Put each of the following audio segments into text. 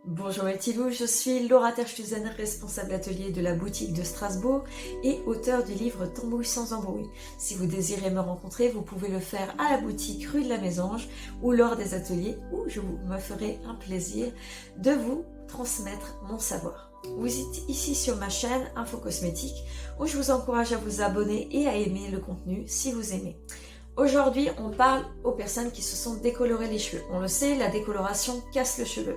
Bonjour mes petits loups, je suis Laura Terstuzen, responsable atelier de la boutique de Strasbourg et auteur du livre Tambouille sans embrouille. Si vous désirez me rencontrer, vous pouvez le faire à la boutique rue de la Mésange ou lors des ateliers où me ferai un plaisir de vous transmettre mon savoir. Vous êtes ici sur ma chaîne Info Cosmétique où je vous encourage à vous abonner et à aimer le contenu si vous aimez. Aujourd'hui, on parle aux personnes qui se sont décolorées les cheveux. On le sait, la décoloration casse le cheveu.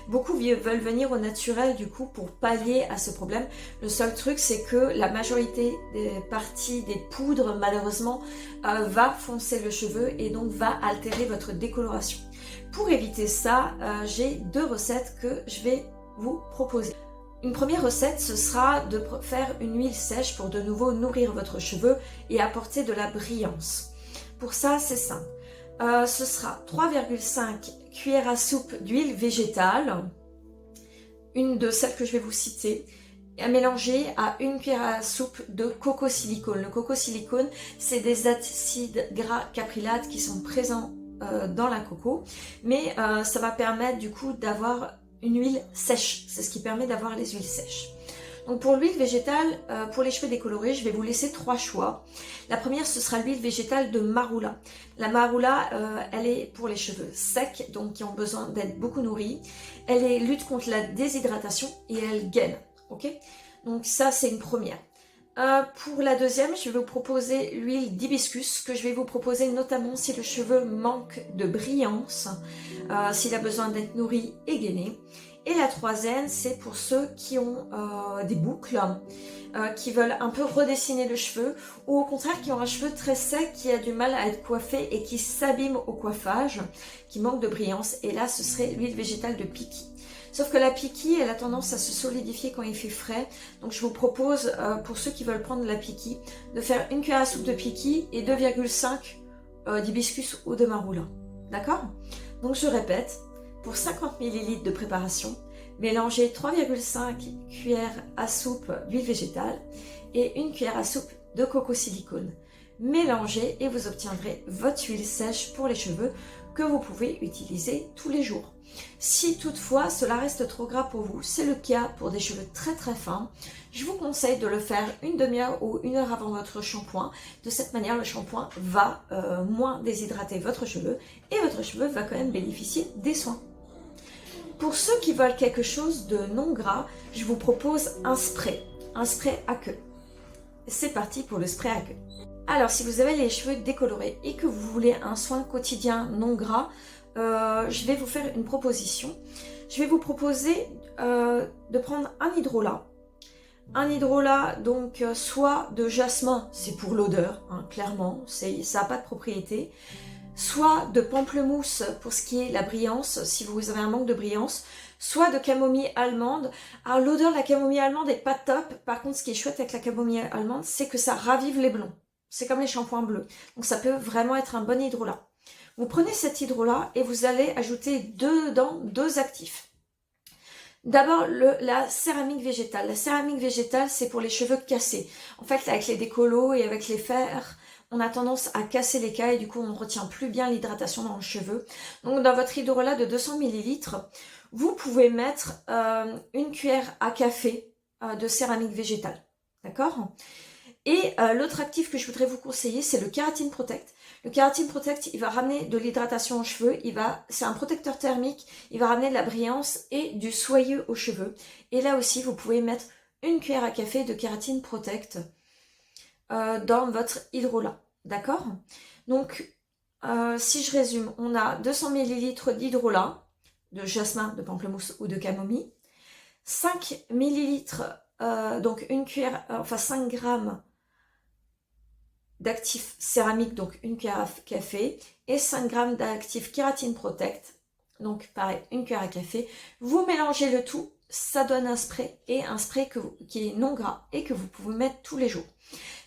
Beaucoup veulent venir au naturel du coup pour pallier à ce problème. Le seul truc, c'est que la majorité des parties des poudres, malheureusement, va foncer le cheveu et donc va altérer votre décoloration. Pour éviter ça, j'ai deux recettes que je vais vous proposer. Une première recette, ce sera de faire une huile sèche pour de nouveau nourrir votre cheveu et apporter de la brillance. Pour ça, c'est simple. Ce sera 3,5 cuillères à soupe d'huile végétale, une de celles que je vais vous citer, à mélanger à une cuillère à soupe de coco silicone. Le coco silicone, c'est des acides gras caprylates qui sont présents dans la coco, mais ça va permettre du coup d'avoir une huile sèche. C'est ce qui permet d'avoir les huiles sèches. Donc pour l'huile végétale, pour les cheveux décolorés, je vais vous laisser trois choix. La première, ce sera l'huile végétale de marula. La marula, elle est pour les cheveux secs, donc qui ont besoin d'être beaucoup nourris. Elle lutte contre la déshydratation et elle gaine. Ok, donc ça, c'est une première. Pour la deuxième, je vais vous proposer l'huile d'hibiscus, que je vais vous proposer notamment si le cheveu manque de brillance, s'il a besoin d'être nourri et gainé. Et la troisième, c'est pour ceux qui ont des boucles, qui veulent un peu redessiner le cheveu, ou au contraire qui ont un cheveu très sec, qui a du mal à être coiffé et qui s'abîme au coiffage, qui manque de brillance. Et là, ce serait l'huile végétale de Piki. Sauf que la Piki, elle a tendance à se solidifier quand il fait frais. Donc je vous propose, pour ceux qui veulent prendre la Piki, de faire une cuillère à soupe de Piki et 2,5 d'hibiscus ou de marula. D'accord? Donc je répète. Pour 50 ml de préparation, mélangez 3,5 cuillères à soupe d'huile végétale et une cuillère à soupe de coco silicone. Mélangez et vous obtiendrez votre huile sèche pour les cheveux que vous pouvez utiliser tous les jours. Si toutefois cela reste trop gras pour vous, c'est le cas pour des cheveux très très fins, je vous conseille de le faire une demi-heure ou une heure avant votre shampoing. De cette manière, le shampoing va moins déshydrater votre cheveu et votre cheveu va quand même bénéficier des soins. Pour ceux qui veulent quelque chose de non gras, je vous propose un spray à queue. C'est parti pour le spray à queue. Alors, si vous avez les cheveux décolorés et que vous voulez un soin quotidien non gras, je vais vous faire une proposition. Je vais vous proposer de prendre un hydrolat. Un hydrolat, donc, soit de jasmin, c'est pour l'odeur, hein, clairement, ça n'a pas de propriété. Soit de pamplemousse pour ce qui est la brillance, si vous avez un manque de brillance, soit de camomille allemande. Alors l'odeur de la camomille allemande n'est pas top, par contre ce qui est chouette avec la camomille allemande, c'est que ça ravive les blonds. C'est comme les shampoings bleus, donc ça peut vraiment être un bon hydrolat. Vous prenez cet hydrolat et vous allez ajouter dedans deux actifs. D'abord, la céramique végétale. La céramique végétale, c'est pour les cheveux cassés. En fait, avec les décolos et avec les fers, on a tendance à casser les cas et du coup, on ne retient plus bien l'hydratation dans le cheveu. Donc, dans votre hydrolat de 200 ml, vous pouvez mettre une cuillère à café de céramique végétale. D'accord ? Et l'autre actif que je voudrais vous conseiller, c'est le Keratin Protect. Le Keratin Protect, il va ramener de l'hydratation aux cheveux, c'est un protecteur thermique, il va ramener de la brillance et du soyeux aux cheveux. Et là aussi, vous pouvez mettre une cuillère à café de Keratin Protect dans votre hydrolat. D'accord? Donc, si je résume, on a 200 ml d'hydrolat, de jasmin, de pamplemousse ou de camomille, 5 ml, donc une cuillère, enfin 5 grammes d'actifs céramique, donc une cuillère à café, et 5 grammes d'actifs Keratin Protect, donc pareil, une cuillère à café. Vous mélangez le tout, ça donne un spray, et un spray qui est non gras et que vous pouvez mettre tous les jours.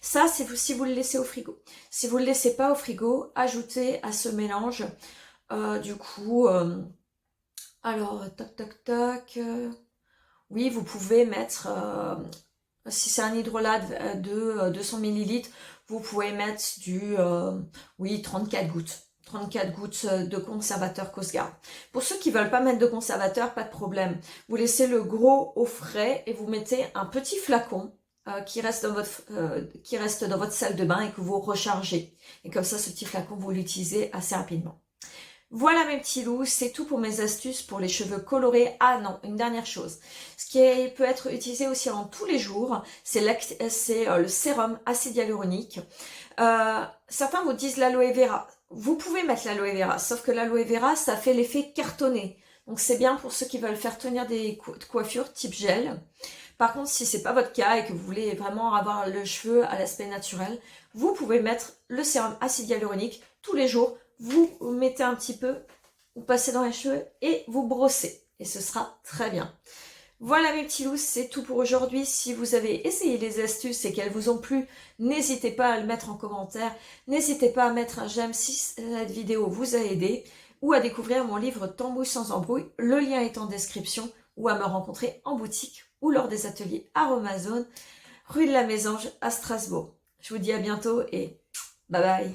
Ça, c'est si vous le laissez au frigo. Si vous ne le laissez pas au frigo, ajoutez à ce mélange, alors, toc toc toc, oui, vous pouvez mettre, si c'est un hydrolat de 200 ml, vous pouvez mettre 34 gouttes. 34 gouttes de conservateur Cosgarde. Pour ceux qui veulent pas mettre de conservateur, pas de problème. Vous laissez le gros au frais et vous mettez un petit flacon qui reste dans votre salle de bain et que vous rechargez. Et comme ça, ce petit flacon, vous l'utilisez assez rapidement. Voilà mes petits loups, c'est tout pour mes astuces pour les cheveux colorés. Ah non, une dernière chose. Ce qui peut être utilisé aussi en tous les jours, c'est le sérum acide hyaluronique. Certains vous disent l'aloe vera. Vous pouvez mettre l'aloe vera, sauf que l'aloe vera, ça fait l'effet cartonné. Donc c'est bien pour ceux qui veulent faire tenir des coiffures type gel. Par contre, si c'est pas votre cas et que vous voulez vraiment avoir le cheveu à l'aspect naturel, vous pouvez mettre le sérum acide hyaluronique tous les jours. Vous mettez un petit peu, vous passez dans les cheveux et vous brossez. Et ce sera très bien. Voilà mes petits loups, c'est tout pour aujourd'hui. Si vous avez essayé les astuces et qu'elles vous ont plu, n'hésitez pas à le mettre en commentaire. N'hésitez pas à mettre un j'aime si cette vidéo vous a aidé ou à découvrir mon livre Tambouille sans embrouille. Le lien est en description ou à me rencontrer en boutique ou lors des ateliers Aromazone, rue de la Mésange à Strasbourg. Je vous dis à bientôt et bye bye.